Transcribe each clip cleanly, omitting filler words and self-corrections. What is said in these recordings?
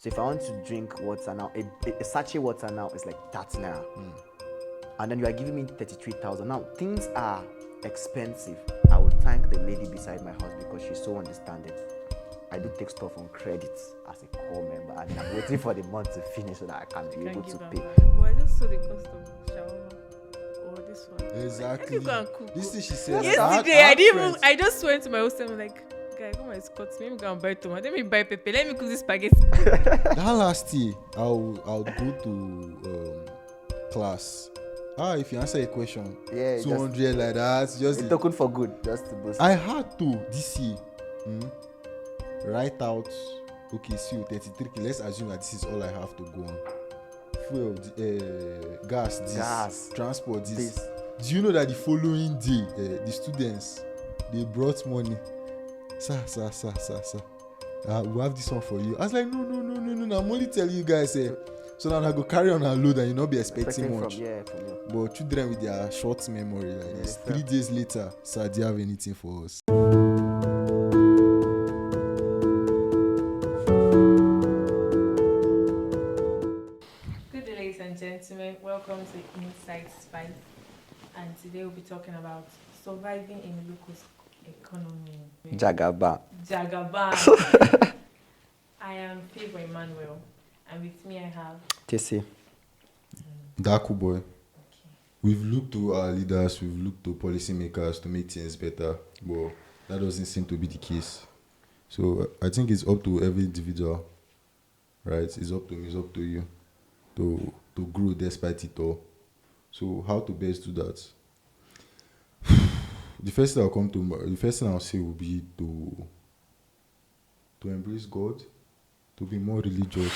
So if I want to drink water now, a sachet water now is like 30 naira. And then you are giving me 33,000. Now things are expensive. I would thank the lady beside my house because she's so understanding. I do take stuff on credit as a core member, and I'm waiting for the month to finish so that I can be able to pay. But I just saw the cost of shawarma or this one. Exactly. Like, you can cook. This thing she said. Yesterday, I didn't even. I just went to my hostel and was like, guy, come and Scott. Let me go and buy tomato. Let me buy pepper. Let me cook this spaghetti. That last year, I'll go to class. If you answer a question, 200 like that, just a token for good, just to boost. I had to this year write out. Okay, see, 33. Let's assume that this is all I have to go on. Fuel, gas, transport, this. Do you know that the following day, the students, they brought money? Sir. We have this one for you. I was like, no. I'm only telling you guys. So now I go carry on and load and you not be expecting much. From you. But children with their short memory like this. 3 days later, sir, do you have anything for us? Good day, ladies and gentlemen. Welcome to Inside Spice. And today we'll be talking about surviving in local economy. Jagaba. I am Favor Emmanuel, and with me I have TC. Daku boy. Okay. We've looked to our leaders, we've looked to policymakers to make things better, but that doesn't seem to be the case. So I think it's up to every individual, right? It's up to me, it's up to you to grow despite it all. So how to best do that? The first thing I'll say will be to embrace God, to be more religious.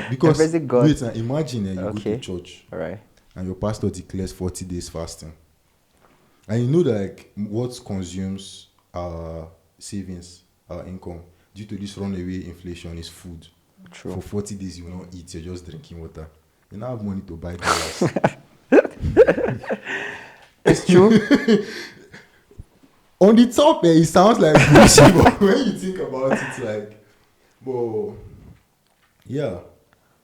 Because wait, imagine you go to church, all right, and your pastor declares 40 days fasting, and you know that like, what consumes our savings, our income, due to this runaway inflation is food. True. For 40 days you will not eat, you're just drinking water. You don't have money to buy dollars. It's true. On the top, it sounds like bullshit, but when you think about it, like, well, yeah.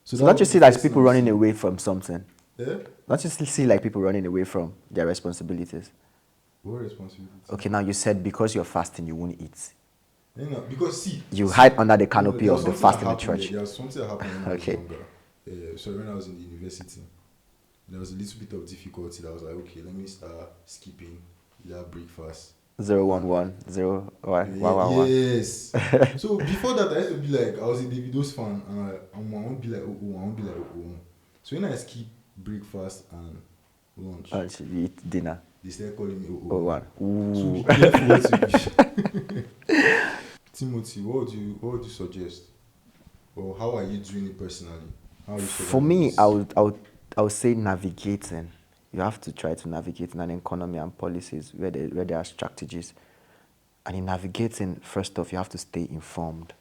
So don't you see like people running away from something? Yeah? Don't you still see like people running away from their responsibilities? What responsibilities? Okay, now you said because you're fasting, you won't eat. Because you hide under the canopy of the fasting in the church. There was something that happened when I was Okay. younger. So when I was in the university, there was a little bit of difficulty. That I was like, okay, let me start skipping that breakfast. 011, 0111. Yes. So before that, I used to be like, I was a Davido's fan, and I won't be like, I won't be like, So when I skip breakfast and lunch, And you eat dinner. they start calling me Oh, one. So Ooh. be careful what you wish. Timothy, what would you suggest? Or how are you doing it personally? How are you For me, I would say navigating. You have to try to navigate in an economy and policies where there are strategies. And in navigating, first off, you have to stay informed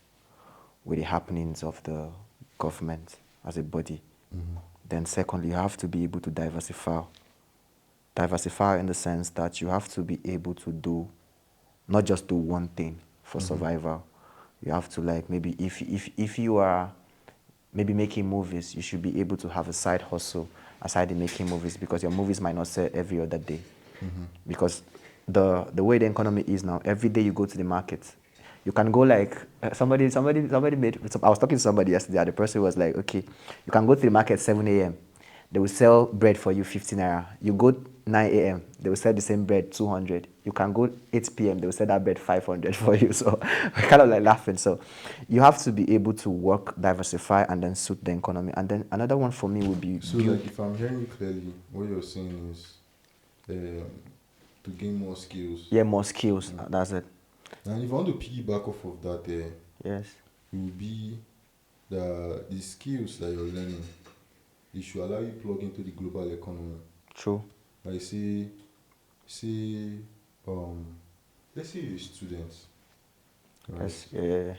with the happenings of the government as a body. Mm-hmm. Then secondly, you have to be able to diversify. Diversify in the sense that you have to be able to not just do one thing for survival. You have to like maybe if you are maybe making movies, you should be able to have a side hustle aside in making movies, because your movies might not sell every other day. Because the way the economy is now, every day you go to the market, you can go like somebody made. I was talking to somebody yesterday, and the person was like, okay, you can go to the market 7 a.m. They will sell bread for you 15 naira. You go 9 a.m. They will sell the same bread 200. You can go 8 p.m. They will sell that bread 500 for you. So we're kind of like laughing. So you have to be able to work, diversify, and then suit the economy. And then another one for me would be so like if I'm hearing you clearly, what you're saying is to gain more skills. Yeah, more skills. That's it. And if I want to piggyback off of that, Yes. it will be the skills that you're learning. It should allow you plug into the global economy. True. Like let's say you're a student, right? Yes. Yeah.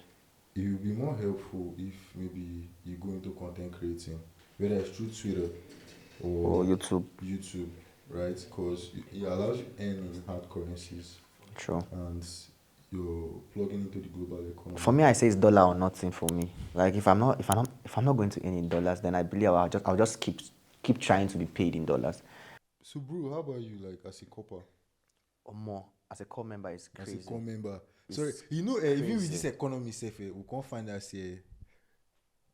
It will be more helpful if maybe you go into content creating, whether it's through Twitter or YouTube, right? Because it allows you earn in hard currencies. True. And you're plugging into the global economy. For me, I say it's dollar or nothing for me. Like if I'm not going to earn in dollars, then I believe I'll just keep trying to be paid in dollars. So, bro, how about you, like, as a copper? Or more. As a core member, it's crazy. As a core member. It's Sorry, even with crazy. this economy safe, we can't find us here.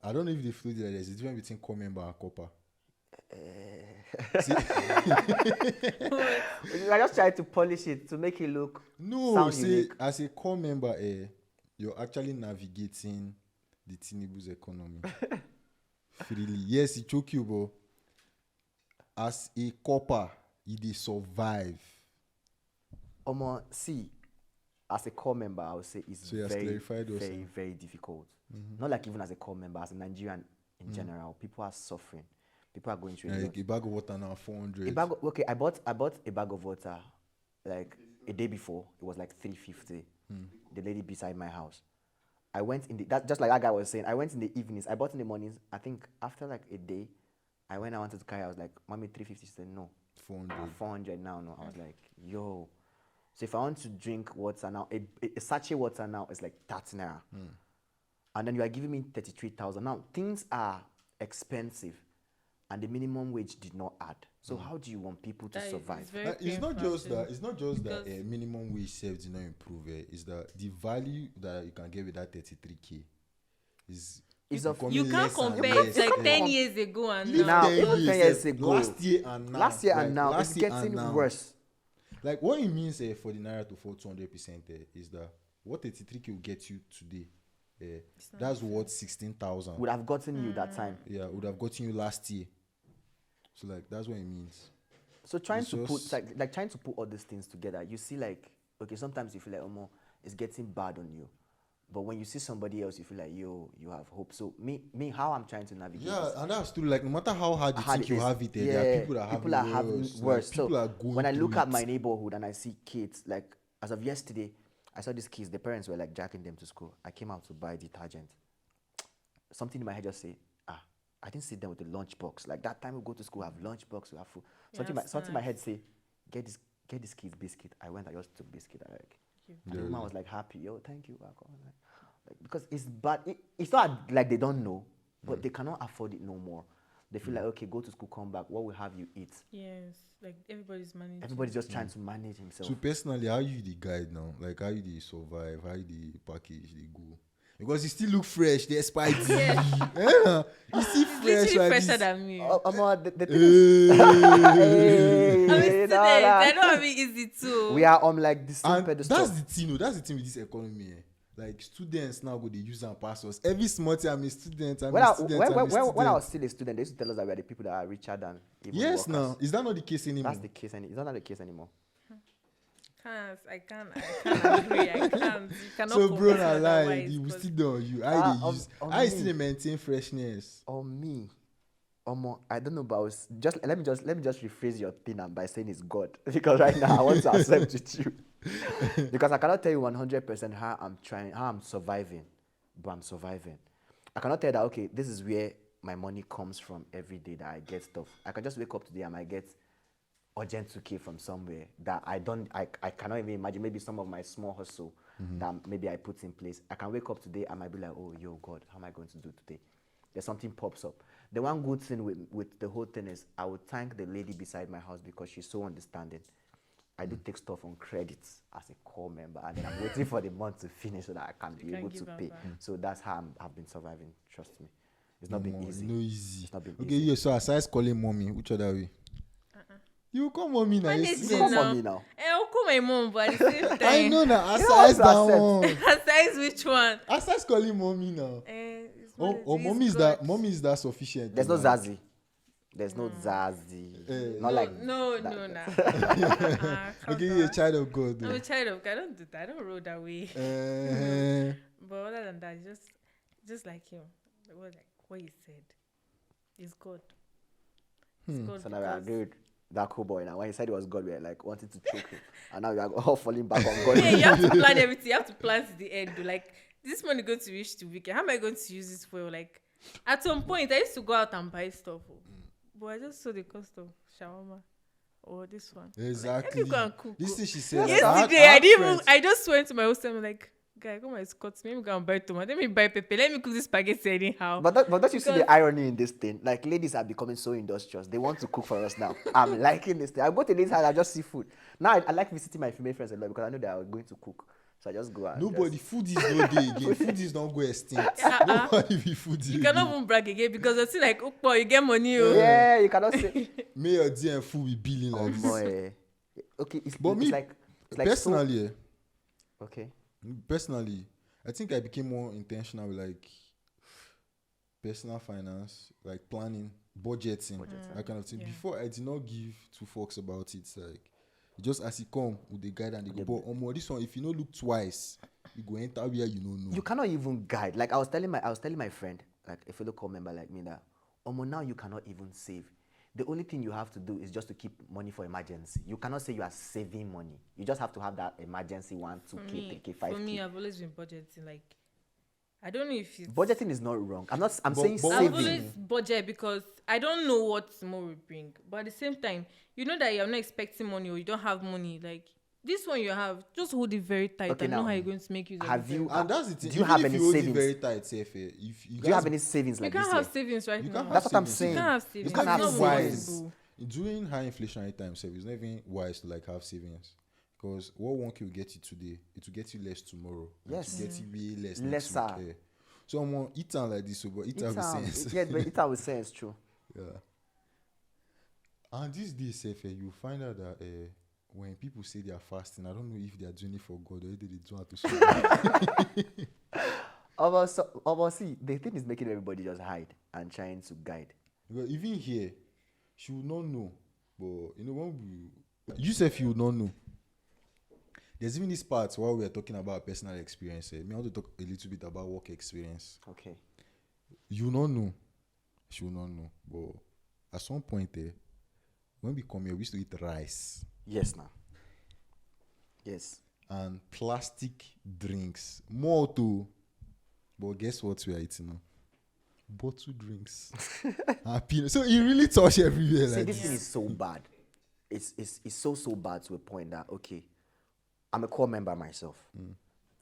I don't know if they feel that there's a difference between core member and copper. See? I just try to polish it to make it look sound unique. As a core member, you're actually navigating the Tinubu's economy freely. Yes, it choke you, but as a copper, they survive. See, as a core member, I would say it's very difficult. Not like even as a core member, as a Nigerian in general, people are suffering. People are going through like a bag of water now, 400. I bought a bag of water like a day before. It was like 350. The lady beside my house. I went just like that guy was saying. I went in the evenings. I bought in the mornings. I think after like a day, I wanted to carry. I was like, "Mommy, 350." She said, "No, 400. 400 now." No, I was like, "Yo." So if I want to drink water now, a sachet water now is like 30 naira. And then you are giving me 33,000. Now things are expensive, and the minimum wage did not add. So how do you want people to survive? It's not just that minimum wage self did not improve. It's that the value that you can get with that 33K is you can't compare it like 10 years ago and now. 10 years ago. Last year and now. It's getting worse. Like what it means for the naira to fall 200% is that what 33K will get you today. That's what 16,000 would have gotten you that time. Yeah, would have gotten you last year. So like that's what it means. So trying to put all these things together, you see like, okay, sometimes you feel like, oh, it's getting bad on you. But when you see somebody else, you feel like, yo, you have hope. So me, how I'm trying to navigate. Yeah, and that's true. Like no matter how hard you think you have it, there are people that have it worse. Like, people are going when I look at it. my neighborhood and I see kids, like as of yesterday, I saw these kids. The parents were like jacking them to school. I came out to buy detergent. Something in my head just say, I didn't sit there with a lunchbox. Like that time we go to school, we have lunchbox, we have food. Something in my head say, get this kid's biscuit. I went, I just took biscuit. And the woman was like happy. Yo, thank you. Like, because it's bad. It's not like they don't know, but they cannot afford it no more. They feel like, okay, go to school, come back. What will have you eat? Yes, like everybody's managing. Everybody's just trying to manage himself. So personally, how you the guide now? Like how you the survive? How you the package? They go. Because you still look fresh, they're spicy. Yeah. You see fresh like fresher than me. The thing is, I don't have it easy too. We are on like the same pedestal. That's the thing, that's the thing with this economy. Like students now go they use and pass us. Every small time I'm a student. When I was still a student, they used to tell us that we are the people that are richer than even yes, workers. now is that not the case anymore? That's the case. It's not the case anymore. I can't agree. I can't. You cannot. So bro, I lie. You still don't. You I still maintain freshness. On me, I don't know, but let me just rephrase your thing by saying it's God, because right now I want to accept with you. Because I cannot tell you 100% how I'm surviving, but I'm surviving. I cannot tell you that, okay, this is where my money comes from every day that I get stuff. I can just wake up today and I get urgent 2K from somewhere that I cannot even imagine. Maybe some of my small hustle that maybe I put in place. I can wake up today, I might be like, oh, yo, God, how am I going to do today? There's something pops up. The one good thing with the whole thing is I would thank the lady beside my house because she's so understanding. I do take stuff on credits as a core member, and then I'm waiting for the month to finish so that I can be able to pay. So that's how I've been surviving. Trust me, it's not been easy. No easy. It's not been okay, easy. yeah. So aside calling mommy, which other way? You call mommy now. You call mommy now. I'll call my mom, but at the same time. I know now. Aside that one. Aside which one? Aside calling mommy now. Mommy is that sufficient? There's no Zazie. There's no Zazie. Not like no. Okay, you're a child of God. I'm a child of God. I don't do that. I don't roll that way. But other than that, just like him, what he said, is God. It's God. So now we are good. That cool boy now. When he said it was God, we were like wanting to choke him, and now we are all falling back on God. Yeah, you have to plan everything. You have to plan to the end. Like this money going to reach to weekend. How am I going to use this for? Like at some point, I used to go out and buy stuff. But I just saw the cost of shawarma. or this one. Exactly. Let me go and cook. This thing she said. Yesterday, I didn't even. I just went to my hostel. I'm like, guy, come and Scott. Let me go and buy tomato. Let me buy pepper. Let me cook this spaghetti anyhow. But don't you see the irony in this thing? Like, ladies are becoming so industrious. They want to cook for us now. I'm liking this thing. I go to this house, I just see food. Now I like visiting my female friends a lot because I know they are going to cook. So I just go out. Nobody, food is no day again. Food is not go extinct. Nobody be food. You cannot even brag again because it's like, oh, you get money. Oh. Yeah, you cannot say. May your DM food be billing like this. Boy. Okay, But me, like personally, okay. Personally, I think I became more intentional with like personal finance, like planning, budgeting, that kind of thing. Yeah. Before, I did not give two fucks about it. Like, just as he come with the guide and they go, but this one, if you don't look twice, you go enter where you don't know. You cannot even guide. Like I was telling my friend, like a fellow core member like me, that now you cannot even save. The only thing you have to do is just to keep money for emergency. You cannot say you are saving money. You just have to have that emergency 1, 2K, 3K, 5K. For me, I've always been budgeting. Like, I don't know if it's... Budgeting is not wrong. I'm saying saving. I've always budget because I don't know what tomorrow will bring. But at the same time, you know that you're not expecting money or you don't have money. Like, this one you have, just hold it very tight. Okay, and know how you're going to make use of it. Have you... And that's the thing. Do you have any savings? It very tight, do you have any savings like you this? You can't have savings right now. That's what I'm saying. You can't have savings. It's not have even wise. Possible. During high inflationary times, it's not even wise to like have savings. Because what 1K will get you today, it will get you less tomorrow. Yes. It will get you way less Lesser. next week. So I'm on eat out like this, but eat out with sense. Yeah, but eat out with sense, true. Yeah. And these days, you find out that when people say they are fasting, I don't know if they are doing it for God or if they do it to survive. See, the thing is making everybody just hide and trying to guide. Well, even here, she will not know. But you know, when you say you will not know. There's even this part while we are talking about personal experience. Me, I want to talk a little bit about work experience. Okay. You will not know. She will not know. But at some point, when we come here, we used to eat rice. Yes, now. Yes. And plastic drinks. More too. But guess what we are eating now? Bottle drinks. So it really touched everywhere. See, like this thing is so bad. It's so bad to a point that, okay, I'm a core member myself.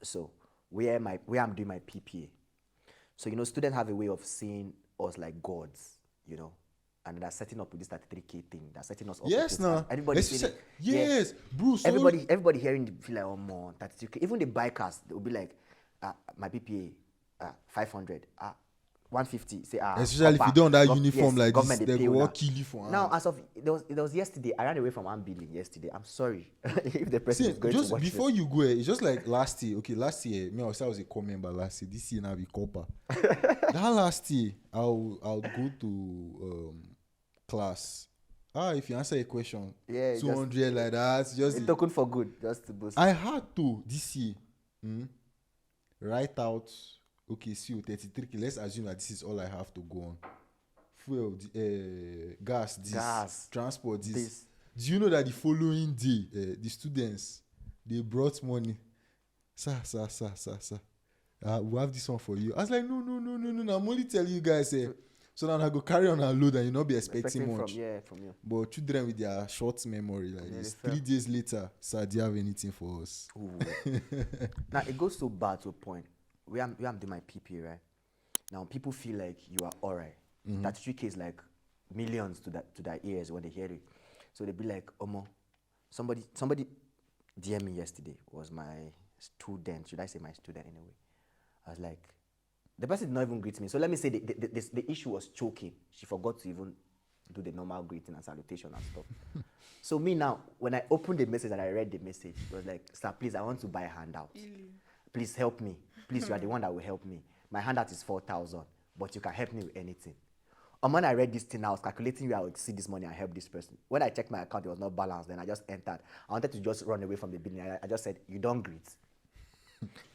So where I'm doing my PPA. So, students have a way of seeing us like gods, and they're setting up with this 33K thing. They're setting us up. Yes, now. Everybody yes, Bruce. Everybody hearing feel like, oh, more 33K. Even the bikers, they'll be like, my PPA, 500, 150. Say, especially if you don't have that uniform like this, they will kill you for. Now, as of it was yesterday, I ran away from 1 billion yesterday. I'm sorry if the person is going just to watch before this. you go, it's just like last year. Okay, last year, me I was a core member last year. This year now be copper. That last year, I'll go to class. If you answer a question, 200 like that, just a token for good, just to boost. I had to this year write out. Okay, see, 33K. Let's assume that this is all I have to go on. Fuel, gas, transport, this. Do you know that the following day, the students, they brought money. Sir. We have this one for you. I was like, no. I'm only telling you guys. So now I go carry on and load and you not be expecting much. From you. But children with their short memory, like this, 3 days later, sir, do you have anything for us? Now, it goes so bad to a point. Where I'm doing my PP, right? Now people feel like you are alright. That 3K is like millions to their ears when they hear it. So they be like, Omo, somebody DM me yesterday, was my student. Should I say my student anyway? I was like, the person did not even greet me. So let me say the issue was choking. She forgot to even do the normal greeting and salutation and stuff. So me now, when I opened the message and I read the message, it was like, sir, please, I want to buy a handout. Please help me. Please, you are the one that will help me. My handout is 4,000, but you can help me with anything. And when I read this thing, I was calculating where I would see this money and help this person. When I checked my account, it was not balanced. Then I just entered. I wanted to just run away from the building. I just said, you don't greet.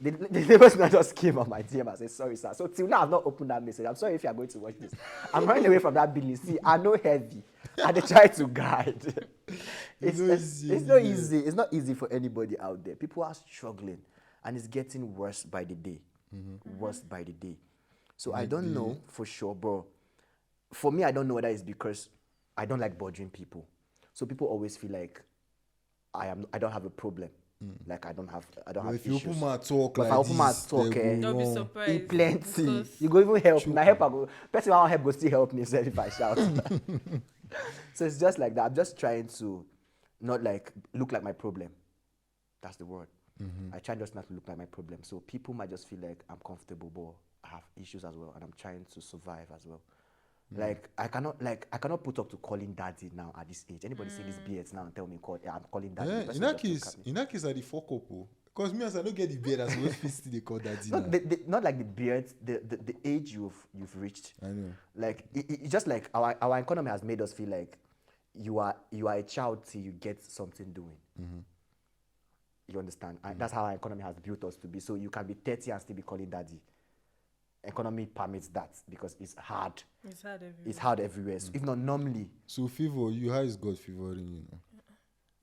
the person just came on my DM and said, sorry, sir. So till now, I've not opened that message. I'm sorry if you are going to watch this. I'm running away from that building. See, I know heavy. And they try to guide. It's not easy. It's not easy for anybody out there. People are struggling. And it's getting worse by the day. Worse by the day. So I don't know for sure, bro. For me, I don't know whether it's because I don't like bothering people. So people always feel like I don't have a problem. Like I don't have But if you issues. open my talk But like if I open my this, talk, they They'll go be wrong. surprised. plenty. because You go even help. Choke Now help I go. Person I want help go still help me sef if I shout. So it's just like that. I'm just trying to not like look like my problem. That's the word. I try just not to look like my problem. So people might just feel like I'm comfortable, but I have issues as well, and I'm trying to survive as well. Like I cannot put up to calling daddy now at this age. Anybody see this beard now and tell me I'm calling daddy? The Yeah, person just look at me. in that case, I the fuck up. Because me as I don't get the beard, as well still they call that Not, dinner. not like the beard, the age you've reached. I know. Like it's just like our economy has made us feel like you are a child till you get something doing. You understand? And that's how our economy has built us to be. So you can be 30 and still be calling daddy. Economy permits that because it's hard. It's hard everywhere. It's hard everywhere. So if not normally, So favor, how is God favoring you now?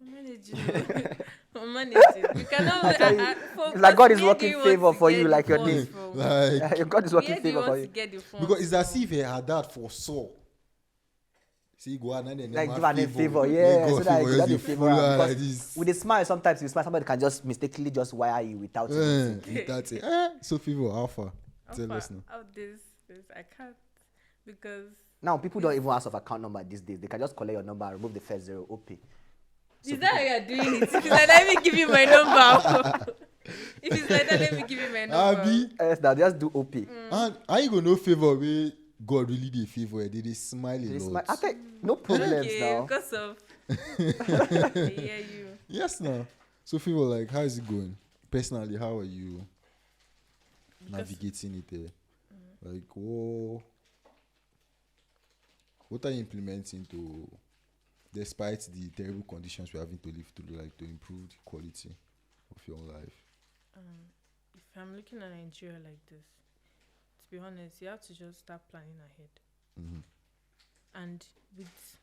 Manage it. Manage it. You cannot. like God is where do working you want favor to for get you, the like your funds name. from? Like, God is working Where do you favor for want you. to get the funds because it's as from? if he had that for Saul. See, go on and then Like give her a favor, yeah. So that you just favor follow her. her like Because this. with a smile, sometimes you smile, somebody can just mistakenly just wire you without you thinking. That's it. So favor, alpha. Tell us now. Out this, I can't because Now people don't even ask of account number these days. They can just collect your number and remove the first zero OP. is that how you're doing it? If it's like, let me give you my number. If it's like that, let me give you my number. Abi, Yes, now just do OP. and are you gonna know favor where God really did favor? They smile a They lot. smile. I think no problems Okay, now. because of I hear you. Yes, now. So favor, like, how is it going? Personally, how are you navigating it? Like, what are you implementing to, despite the terrible conditions we're having to live through, like to improve the quality of your life? If I'm looking at Nigeria like this, to be honest, you have to just start planning ahead. And with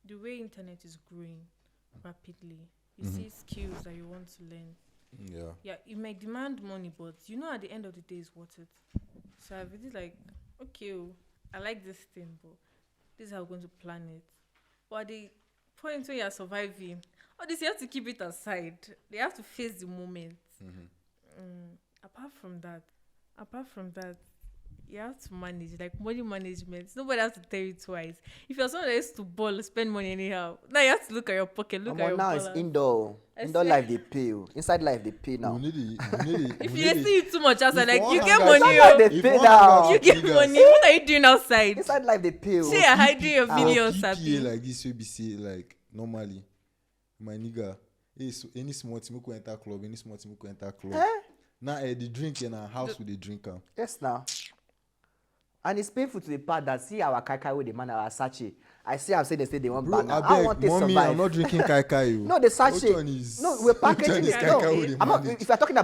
the way internet is growing rapidly, you see skills that you want to learn. Yeah. It may demand money, but you know at the end of the day it's worth it. So I really like, okay, I like this thing, but this is how we're going to plan it. But at the point where you're surviving, all this you have to keep it aside. They have to face the moment. Apart from that, you have to manage, like money management. Nobody has to tell you twice. If you're someone that used to ball, spend money anyhow, now you have to look at your pocket, look at your Now it's balance. indoor life they pay you. Inside life they pay now. If you see it too much outside, like If you one get hang out- money, Inside life you they pay now. get money. What are you doing outside? Inside life they pay you. See, you're hiding your millions, PPA Sabi. like this will be say like normally, my nigga. Any small team who enter club, any small team who enter club. Now the drink in our house with the drinker. Yes now. And it's painful to the part that see our kai with the man our sachet. I see I'm saying they say they want Bro, banana. I I beg, want to mommy, survive. I'm not drinking kai kai. No, the sachet. Which one is? No, we're which one packaging is it. kai No, kai with the I'm not. manage? If you're talking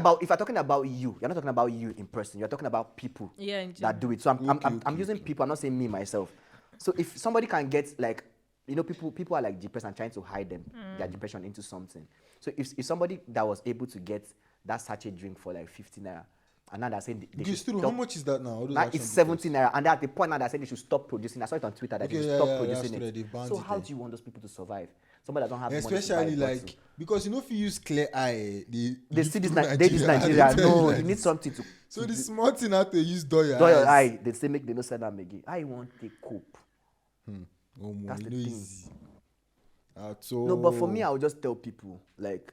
about you, you're not talking about you in person. You're talking about people Yeah, in that do it. So I'm Okay, using people. I'm not saying me myself. So if somebody can get like, people are like depressed and trying to hide their depression into something. So if somebody that was able to get that sachet drink for like 50 naira, and now they're saying they should Still, how stop. much is that now? All those Now action it's pictures. 17 naira, and at the point now they said they should stop producing. I saw it on Twitter that Okay, they should yeah, stop yeah, producing that's true, they it. banned So it, how eh. do you want those people to survive? Somebody that don't have money Especially to buy like bottle. because if you use clear eye, They see this Nigeria. No, you need something to. So the smart thing have to use door your Do your eyes. eye. They say make they no sell them again. I want to cope. Oh, more, That's you the know thing. easy. At all. No, but for me, I would just tell people like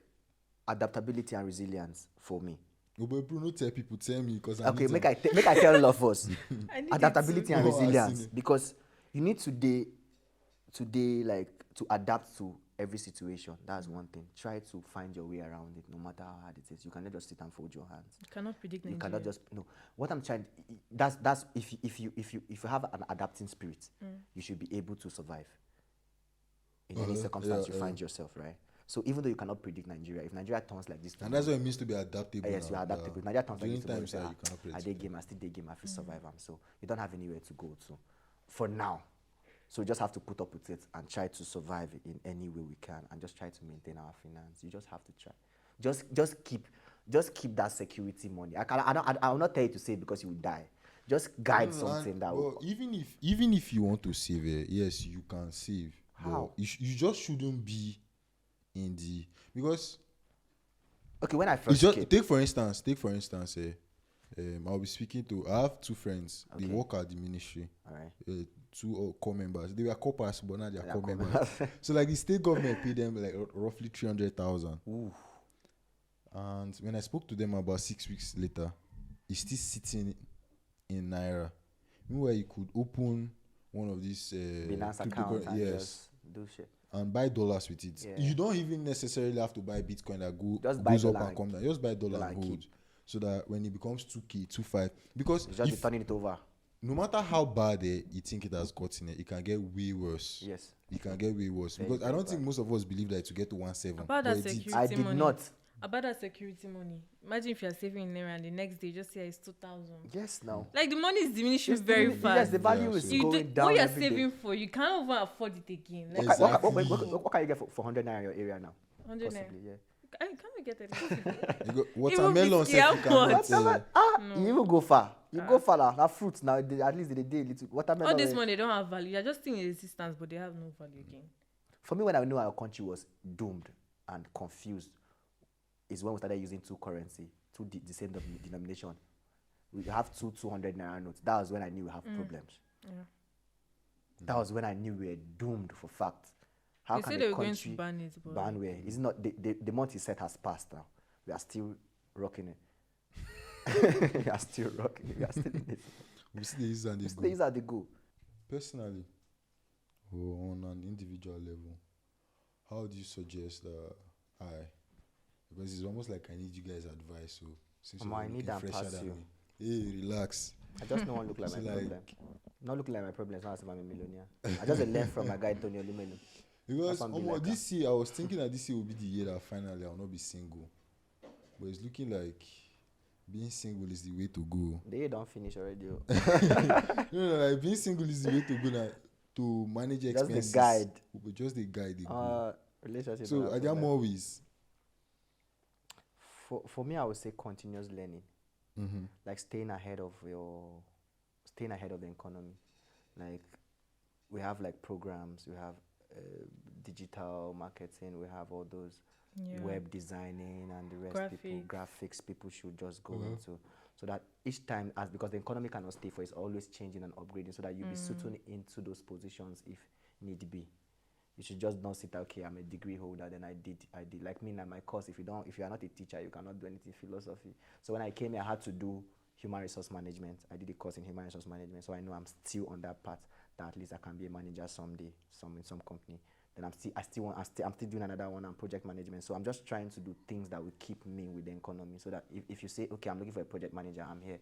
adaptability and resilience for me. Oh, but bro, no tell people, tell me because Okay, make I tell all of us I need adaptability and No, I've seen resilience it. because you need today like to adapt to every situation. That's one thing. Try to find your way around it, no matter how hard it is. You cannot just sit and fold your hands. You cannot predict You Nigeria. cannot just no. What I'm trying that's if you have an adapting spirit, you should be able to survive in any circumstance you find yourself, right? So even though you cannot predict Nigeria, if Nigeria turns like this, and that's what it means to be adaptable. yes, you now. are adaptable. If Nigeria turns like During this, tomorrow, times say, that you cannot I predict. did game, I still did game, I feel survive. So you don't have anywhere to go to, for now. So we just have to put up with it and try to survive in any way we can, and just try to maintain our finance. You just have to try. Just keep that security money. I will not tell you to save because you will die. Just guide something that will. Even if you want to save, yes, you can save. How? But you just shouldn't be in the because Okay, when I it's first just came. take for instance, I'll be speaking to. I have two friends. They Okay. work at the ministry. All right. Two core members. They were corpers, but now they are They are core core members. So like the state government paid them like roughly 300,000. Ooh. And when I spoke to them about 6 weeks later, he's still sitting in naira. Meanwhile, you could open one of these Binance accounts and just do shit. and buy dollars with it. Yeah. You don't even necessarily have to buy Bitcoin that Just buy goes up dollar and come down. Just buy dollar and hold. keep. So that when it becomes 2K, 2.5, because You just be if, turning it over. no matter how bad you think it has gotten, it can get way worse. Yes. It can get way worse. Very, Because I very don't think bad. most of us believe that it will get to 1.7. About but that it did. security I did money. not. About that security money. Imagine if you're saving in naira and the next day just say it's 2,000. Yes, now. Like the money is diminishing It's very yes, fast. the value Yeah, is so- You going do, down what you're every day. saving for, you can't even afford it again. Like, Exactly. What can you get for 100 naira in your area now? 100 naira. Possibly, yeah. Can't we get it? You go, watermelon, whiskey, sef, how you cannot. much? You even go far. You go far now. That fruit now, at least they day little watermelon. All this money, they don't have value. You're just still in existence, but they have no value again. For me, when I knew our country was doomed and confused, is when we started using two currency, the same denomination. We have 200 naira notes. That was when I knew we have problems. Yeah. That was when I knew we were doomed for fact. How They can say a they were going country to ban it, but ban where? Is it not the month he set has passed now? We are still rocking it. We are still rocking it. We are still in it. We see the use and the It's go. days at the go. Personally, or on an individual level, how do you suggest that because it's almost like I need you guys' advice. So since I need looking and fresher pass than you. me, hey, relax. I just don't want to look like So my like- problem. Not looking like my problem is not as if I'm a millionaire. I just learned from my guy Tony Olumelu. Because That's what I'm like this year, I was thinking that this year will be the year that finally I will not be single. But it's looking like being single is the way to go. The year don't finish already. Oh. No, like being single is the way to go now, to manage Just expenses. the guide. But just the guide. They go. Relationship. So are there more ways? For me, I would say continuous learning, Mm-hmm. like staying ahead of the economy. Like we have like programs, we have digital marketing, we have all those yeah. web designing and the rest. Graphics people should just go into, so that each time, as because the economy cannot stay for, it's always changing and upgrading, so that you'll be suiting into those positions if need be. You should just not sit, okay, I'm a degree holder, then I did like me now, my course, if you are not a teacher, you cannot do anything philosophy. So when I came here, I had to do human resource management. I did a course in human resource management, so I know I'm still on that path, that at least I can be a manager someday, in some company. Then I'm still doing another one on project management. So I'm just trying to do things that will keep me with the economy, so that if you say, okay, I'm looking for a project manager, I'm here.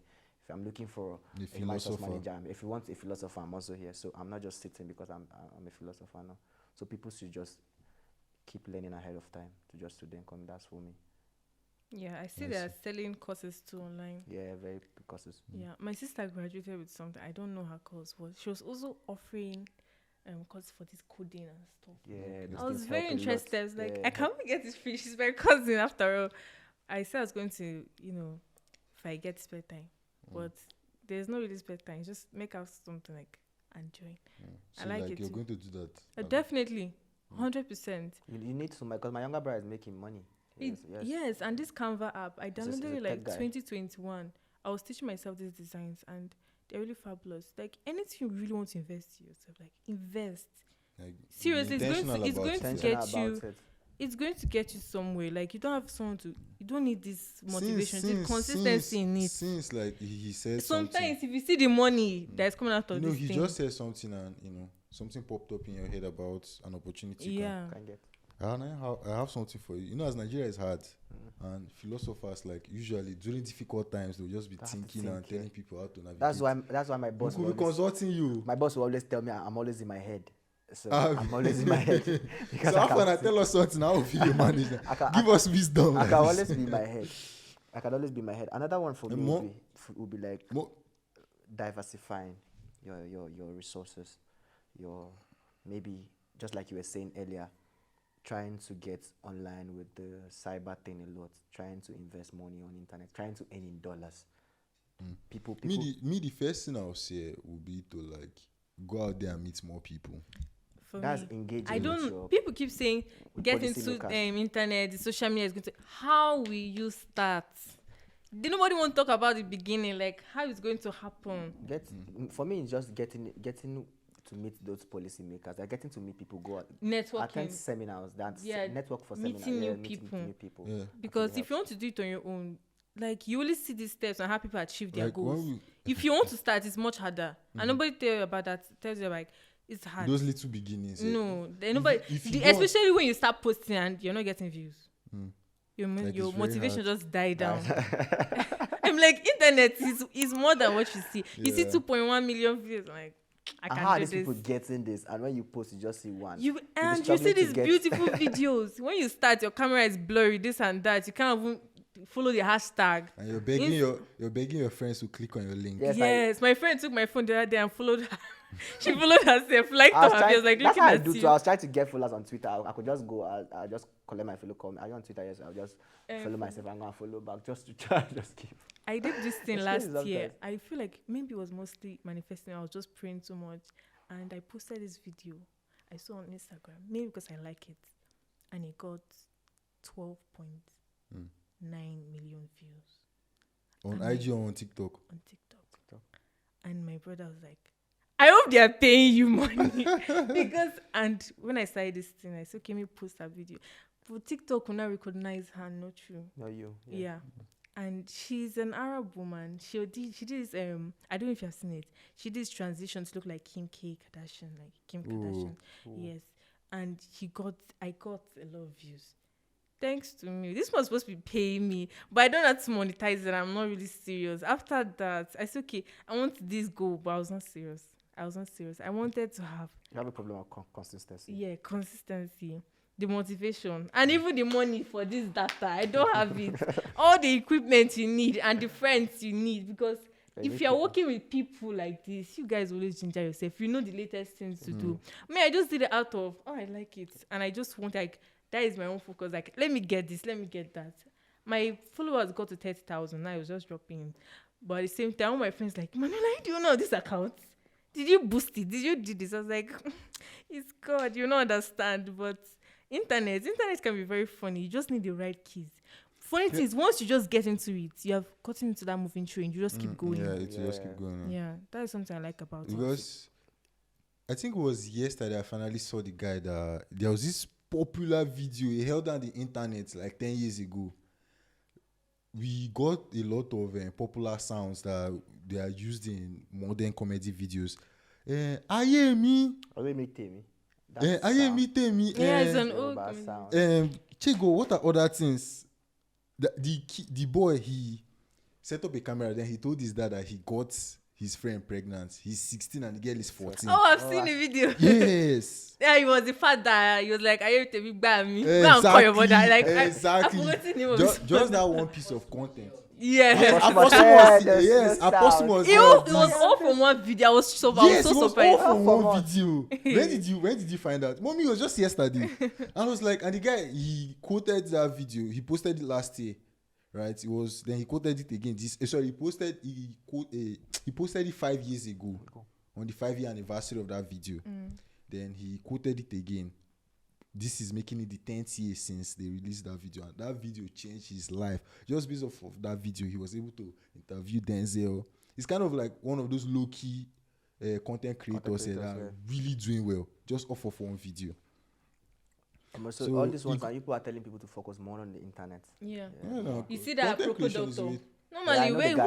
If I'm looking for a human resource manager, if you want a philosopher, I'm also here. So I'm not just sitting because I'm a philosopher now. So people should just keep learning ahead of time to just do the income. That's for me. Yeah, I see Yes. they're selling courses too online. Yeah, very big courses. Yeah, my sister graduated with something. I don't know her course was. She was also offering course for this coding and stuff. Yeah, those I was things very help a lot. interested. I was like, Yeah, I can't get this free. She's my cousin after all. I said I was going to, if I get spare time. But there's no really spare time. Just make out something like and join. So I like like it you're too. going to do that. Definitely. 100%. You need to, because my younger brother is making money. Yes, and this Canva app, I He's a downloaded it like tech guy. 2021. I was teaching myself these designs, and they're really fabulous. Like anything you really want to invest in yourself, like invest. Like, Seriously, it's intentional going to about it. get you. About it. It's going to get you somewhere. Like you don't have someone to. You don't need this motivation. Since- This consistency in it. Since like he said Sometimes, if you see the money that's coming out of something, this he thing, just said something and something popped up in your head about an opportunity. yeah. Can get. And I have something for you. As Nigeria is hard, and philosophers like usually during difficult times they'll just be They have to thinking and think, telling yeah. people how to navigate. That's why my boss we could be will always, consulting you. my boss will always tell me I'm always in my head. So Ah, I'm always in my head. Because So I how can can I see- tell us something? How will you manage that? I can- Give us wisdom. I can always be in my head. I can always be in my head. Another one for me more- would be like Mo- diversifying your resources, maybe just like you were saying earlier, trying to get online with the cyber thing a lot, trying to invest money on internet, trying to earn in dollars. People me the first thing I'll say would be to like go out there and meet more people. for That's me. engaging I with don't. your People keep saying get into policymakers. internet, the social media is going to. How will you start? Did nobody want to talk about the beginning, like how it's going to happen? For me, it's just getting to meet those policymakers. Like getting to meet people, attend Networking, seminars. That's yeah, network for meeting seminars. new Yeah, meeting people. new people. Yeah. Because Actually if you want to do it on your own, like you only see these steps and how people achieve their Like, goes. when If you want to start, it's much harder, and nobody tell you about that. Tells you like it's hard. those little beginnings. No, nobody. if you don't- Especially when you start posting and you're not getting views, Like, your it's very motivation hard. just die down. I'm like, internet is more than what you see. You see Yeah. 2.1 million views. Like, I And can how are do these people this. getting this? And when you post, you just see one. You be and you see struggling to these get- beautiful videos. When you start, your camera is blurry, this and that. You can't even follow the hashtag. And you're begging your friends to click on your link. Yes, Yes, my friend took my phone the other day and followed her. She followed herself, liked I was her trying, videos, like that's looking how I at do you. too. I was trying to get followers on Twitter. I could just go. I'll just collect my follow. Are you on Twitter? Yes. I'll just follow myself. I'm gonna follow back just to try. Just keep. I did this thing It's last crazy year. sometimes. I feel like maybe it was mostly manifesting. I was just praying too much, and I posted this video I saw on Instagram. Maybe because I like it, and it got 12.9 million views On And IG or on TikTok. on TikTok. And my brother was like, "I hope they are paying you money." Because and when I started this thing, I said, "Okay, me post a video." But TikTok will not recognize her, not you. No, you. Yeah. And she's an Arab woman. She did this I don't know if you have seen it. She did this transition to look like Kim K Kardashian, like Kim Kardashian. Yes. And I got a lot of views. Thanks to me. This was supposed to be paying me, but I don't have to monetize it. I'm not really serious. After that, I said, okay, I want this goal, but I was not serious. I wanted to have You have a problem with consistency. consistency, the motivation, and even the money for this data. I don't have it. All the equipment you need and the friends you need, because if you're working with people like this, you guys always ginger yourself. You know the latest things to do. I just did it out of, I like it, and I just want, like, that is my own focus. Like, let me get this, let me get that. My followers got to 30,000. Now I was just dropping. But at the same time, all my friends like, Manuela, do you know this account? Did you boost it? Did you do this? I was like, it's God, you don't understand. But internet can be very funny. You just need the right keys. Funny thing is, once you just get into it, you have gotten into that moving train. You just keep going. Yeah, it will just keep going. Yeah, that is something I like about it. Because I think it was yesterday I finally saw the guy that there was this popular video. He held down the internet like 10 years ago. We got a lot of popular sounds that they are used in modern comedy videos. Aye me. Although me tell me. Aye me tell me. Yeah, it's an old Yoruba comedy. sound. Chigo, what are other things? The boy, he set up a camera, then he told his dad that he got his friend pregnant. He's 16 and the girl is 14. Oh, I've seen the video. Yes. Yeah, he was the fact that he was like, "I have to be bad me. Go and call your mother." Like, exactly. I forgot the name of his Just that one piece of content. Yeah. Apostle was It was all from one video. I was so yes, it was all surprised. from one video. When did you find out? Mommy, it was just yesterday. I was like, and the guy, he quoted that video. He posted it last year, right? It was then he quoted it again. He posted it 5 years ago on the 5-year anniversary of that video. Then he quoted it again. This is making it the 10th year since they released that video, and that video changed his life. Just because of that video, he was able to interview Denzel. It's kind of like one of those low-key content creators that are really doing well, just off of one video. So all these ones, people are telling people to focus more on the internet. Yeah. No, You see that content creation is doctor. way- Normally, who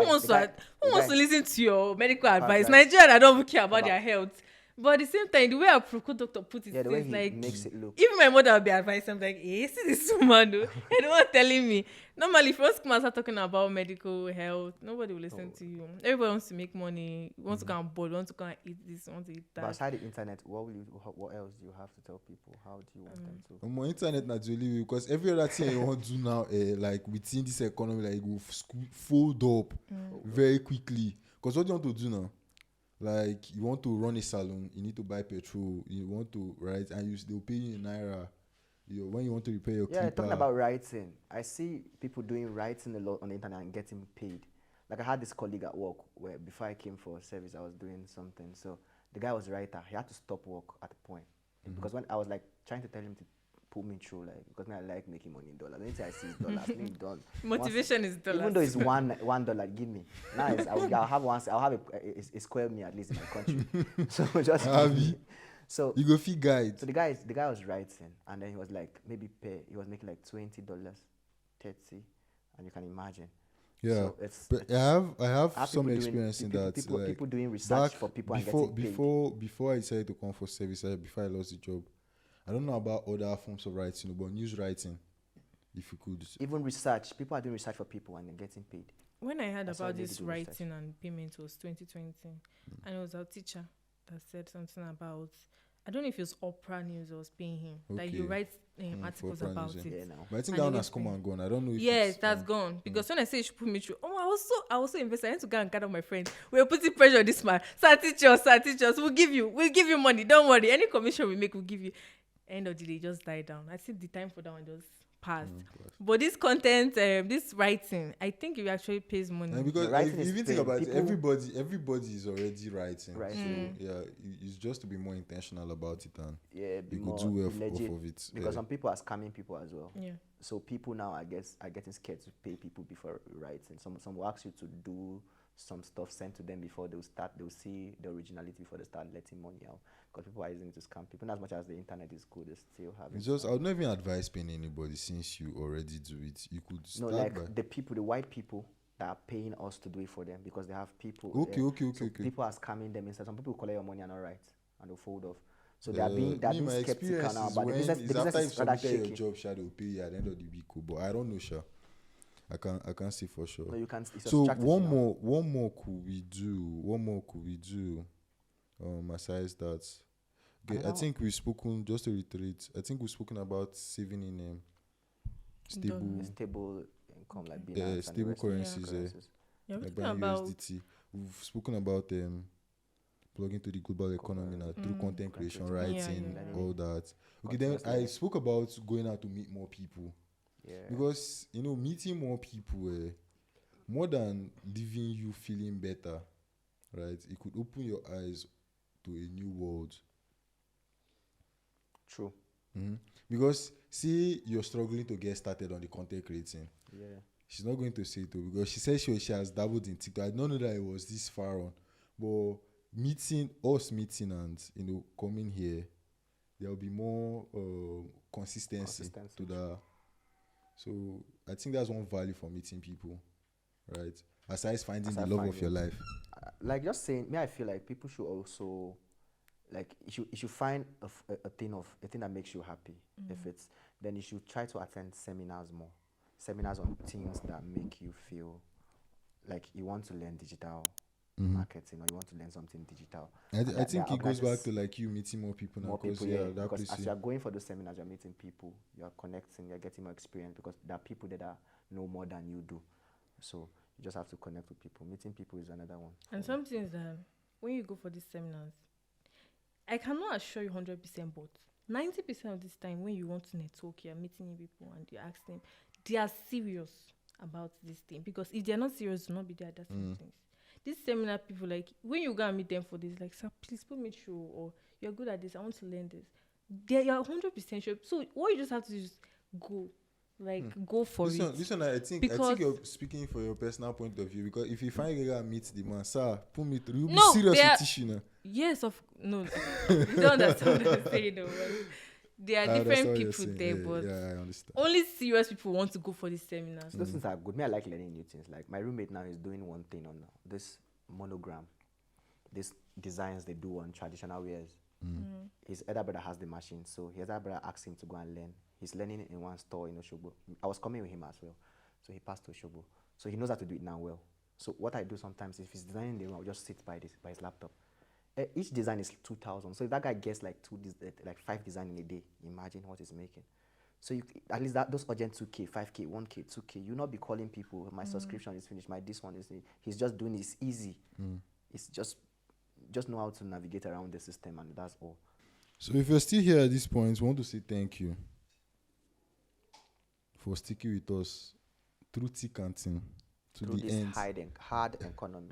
wants to listen to your medical advice? Advice. Nigerian, I don't care about their health. But at the same time, the way our Procure doctor put it, Yeah, the way is he like, makes it look. even my mother will be advised. I'm like, see this woman, though. Anyone telling me. Normally, if you want to come and start talking about medical health, nobody will listen to you. Everybody wants to make money, wants to go and board, wants to go and eat this, wants to eat that. But aside the internet, what else do you have to tell people? How do you want them to? On my internet naturally, because every other thing you want to do now, like within this economy, like it will fold up very quickly. Because what do you want to do now? Like, you want to run a salon, you need to buy petrol, you want to, right? And they'll pay you in Naira. When you want to repair your clipper. Talking about writing, I see people doing writing a lot on the internet and getting paid. Like, I had this colleague at work where before I came for service, I was doing something. So the guy was a writer. He had to stop work at a point. Because when I was like trying to tell him to pull me through, like, because I like making money in dollars. Anything I see is dollars, need dollars. Motivation is dollars. Even though it's $1, give me. Now I'll have a square me at least in my country. So just give me. So you go fee guide. So the guy was writing, and then he was like maybe he was making like $20, 30, and you can imagine. Yeah, so I have some experience in that. People doing research for people and getting paid. Before I decided to come for service, before I lost the job, I don't know about other forms of writing, but news writing, if you could. Even research, people are doing research for people and they're getting paid. When I heard about this writing and payment was 2020, and it was our teacher that said something about, I don't know if it was Oprah News or was paying him, that you write articles about it. Yeah, no. But I think that one has come and gone. I don't know if yes, that's gone. Because when I say you should put me through, I was so invested. I had to go and gather my friends. We were putting pressure on this man. Sir, teach us. We'll give you money. Don't worry. Any commission we make, we'll give you. End of the day, just die down. I think the time for that one just passed. But this content, this writing, I think it actually pays money. And because if you think about it, everybody is already writing. Right. So yeah, it's just to be more intentional about it and be you could do well off of it. Because some people are scamming people as well. Yeah. So people now, I guess, are getting scared to pay people before writing. Some will ask you to do some stuff sent to them before they'll see the originality before they start letting money out. Because people are using it to scam people. And as much as the internet is good, they still have it. It's just, I would not even advise paying anybody since you already do it. You could start the white people that are paying us to do it for them because they have people. Okay. People are scamming them instead. Some people collect your money and not write and they'll fold off. So they are being skeptical now. But the business is rather shaky. Your job, Sha, they'll pay you at the end of the week. But I don't know, Sha. I can't say for sure. No, you can't. So one more could we do? Aside that, okay, I think we've spoken. Just to reiterate, I think we've spoken about saving in stable income like Binance stable currencies. Like buying USDT. We've spoken about plugging to the global economy now through content creation, writing, all that. Okay, then I spoke about going out to meet more people. Yeah. Because meeting more people, more than leaving you feeling better, right? It could open your eyes to a new world. True. Mm-hmm. Because see, you're struggling to get started on the content creating. Yeah. She's not going to say it though, because she says she has dabbled in TikTok. I did not know that it was this far on, but meeting and coming here, there will be more consistency to that. So I think that's one value for meeting people, right? Aside finding the love of your life. Like just saying, I feel like people should also, like, you should find a thing that makes you happy. Then you should try to attend seminars more. Seminars on things that make you feel like you want to learn digital marketing or you want to learn something digital. I think it goes back to like you meeting more people now. Because as you are going for those seminars, you're meeting people, you're connecting, you're getting more experience because there are people that know more than you do. So you just have to connect with people. Meeting people is another one. And some things that when you go for these seminars, I cannot assure you 100%, but 90% of this time when you want to network, you're meeting new people and you ask them, they are serious about this thing. Because if they're not serious, do not be there at that things. These seminar people, like, when you go and meet them for this, like, sir, please put me through, or you're good at this, I want to learn this. You're 100% sure. So what you just have to do is go. Go for it. This one, I think you're speaking for your personal point of view, because if you finally go and meet the man, sir, put me through. You'll be serious with tissue now. Yes, no. You don't understand what I'm saying, though. There are different people there, but I understand. only serious people want to go for these seminars. Those things are good. I like learning new things. Like my roommate now is doing one thing on this monogram, these designs they do on traditional wares. His elder brother has the machine, so his elder brother asked him to go and learn. He's learning in one store in Oshobo. I was coming with him as well, so he passed to Oshobo. So he knows how to do it now well. So what I do sometimes, if he's designing the room, I'll just sit by his laptop. Each design is 2,000. So if that guy gets like 5 designs in a day, imagine what he's making. So at least those urgent 2K, 5K, 1K, 2K, you'll not be calling people, my subscription is finished, this one is, he's just doing it, it's easy. It's just know how to navigate around the system, and that's all. So if you're still here at this point, we want to say thank you for sticking with us through thick and thin to through the this end. hard economy.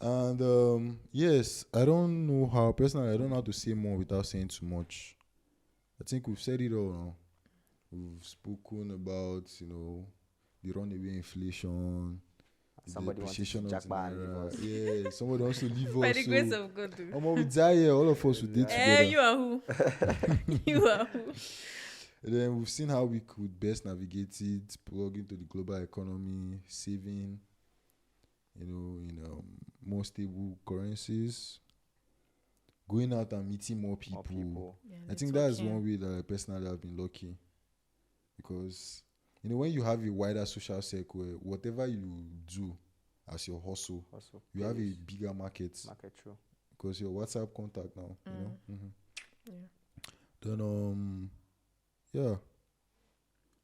And Yes, I don't know how personally. I don't know how to say more without saying too much. I think we've said it all now. We've spoken about the runaway inflation, the Somebody wants to depreciation of the jackpot and leave naira. us. Yeah, somebody wants to leave By us. the So, grace of God, though. we die here. All of us will die together. You are who? You are who? And then we've seen how we could best navigate it, plug into the global economy, saving, in more stable currencies, going out and meeting more people. Yeah, I think that's networking. one way that I personally have been lucky, because when you have a wider social circle, whatever you do as your hustle, Also, you have a please. bigger market Market true. because your WhatsApp contact now. Yeah. Then yeah,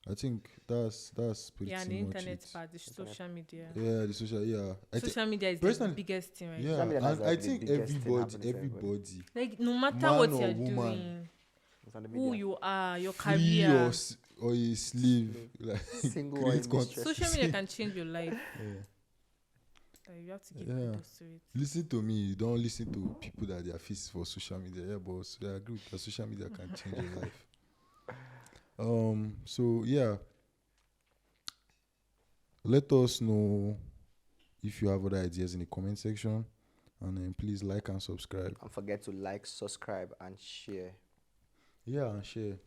I think that's pretty Yeah, and much the internet it. part, the social media. Yeah, the social. Yeah, Social media is the personally- biggest thing right yeah, Social media has and like I the think biggest thing happening to everybody, Like, no matter man what or you're woman, doing, It's on the who media. you are, your free career, or a slave, like Single or create in content. mistress. social media can change your life. Yeah. Like, you have to give Yeah. kudos to it. Listen to me. You don't listen to people that their face for social media. Yeah, but so I agree with that. Social media can change your life. So yeah, let us know if you have other ideas in the comment section, and then please like and subscribe. Don't forget to like, subscribe, and share. Yeah, and share.